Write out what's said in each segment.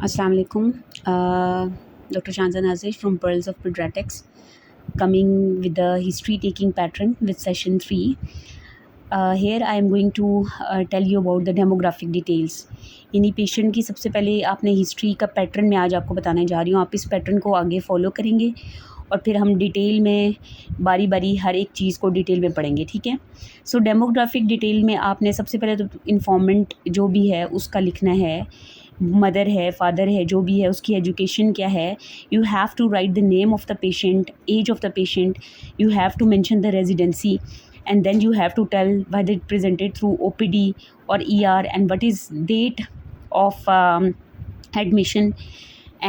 Assalamu alaikum. Dr. Shanza Nazish from Pearls of Pediatrics, coming with the history taking pattern with session 3. Here I am going to tell you about the demographic details. यानी patient की सबसे पहले आपने history का pattern मैं आज आपको बताने जा रही हूँ. आप इस पैटर्न को आगे फॉलो करेंगे और फिर हम डिटेल में बारी बारी हर एक चीज़ को डिटेल में पढ़ेंगे, ठीक है. सो डेमोग्राफिक डिटेल में आपने सबसे पहले तो इन्फॉर्मेंट जो भी है उसका लिखना है, मदर है, फादर है, जो भी है उसकी एजुकेशन क्या है. You have to write the name of the patient, age of the patient, you have to mention the residency, and then you have to tell whether it presented through OPD or ER and what is date of admission.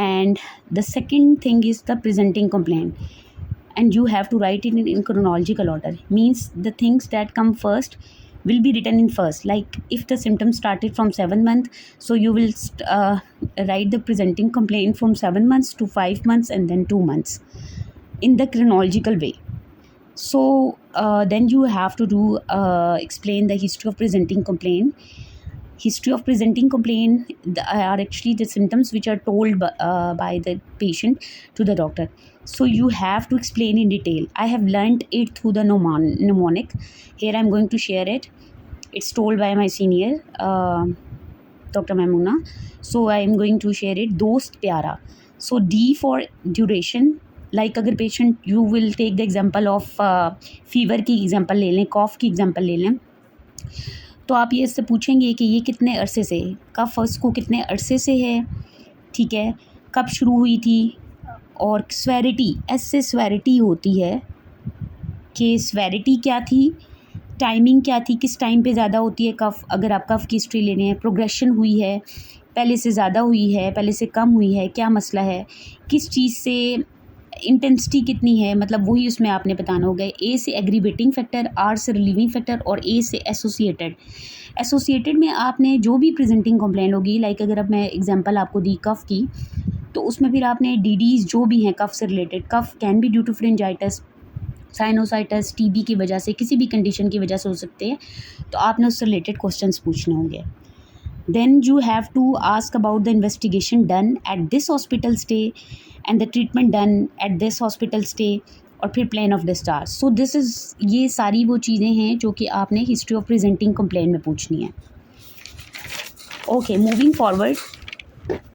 And the second thing is the presenting complaint, and you have to write it in chronological order. Means the things that come first will be written in first. Like if the symptoms started from 7 months, so you will write the presenting complaint from 7 months to 5 months and then 2 months in the chronological way. So then you have to explain the history of presenting complaint. History of presenting complaint are actually the symptoms which are told by the patient to the doctor. So you have to explain in detail. I have learnt it through the mnemonic. Here I am going to share it. It's told by my senior, Dr. Maimuna. So I am going to share it. Dost प्यारा. So D for duration. Like अगर patient, you will take the example of fever की example ले लें, cough की example ले लें, तो आप ये इससे पूछेंगे कि ये कितने अरसे से, कफ उसको कितने अरसे से है, ठीक है, कब शुरू हुई थी, और स्वेरिटी, ऐसे स्वेरिटी होती है कि स्वेरिटी क्या थी, टाइमिंग क्या थी, किस टाइम पे ज़्यादा होती है कफ. अगर आप कफ की हिस्ट्री ले रहे हैं, प्रोग्रेशन हुई है, पहले से ज़्यादा हुई है, पहले से कम हुई है, क्या मसला है, किस चीज़ से इंटेंसिटी कितनी है, मतलब वही उसमें आपने बताना होगा. ए से एग्रीवेटिंग फैक्टर, आर से रिलीविंग फैक्टर और ए से एसोसिएटेड. एसोसिएटेड में आपने जो भी प्रेजेंटिंग कंप्लेंट होगी, लाइक अगर अब मैं एग्जांपल आपको दी कफ़ की, तो उसमें फिर आपने डीडीज़ जो भी हैं कफ़ से related, cough can be due to pharyngitis, sinusitis, TB की वजह से, किसी भी कंडीशन की वजह से हो सकते हैं, तो आपने उससे रिलेटेड क्वेश्चंस पूछने होंगे. Then you have to ask about the investigation done at this hospital stay and the treatment done at this hospital stay, और फिर plan of discharge. So this is, ये सारी वो चीज़ें हैं जो कि आपने history of presenting complaint में पूछनी है. Okay, moving forward.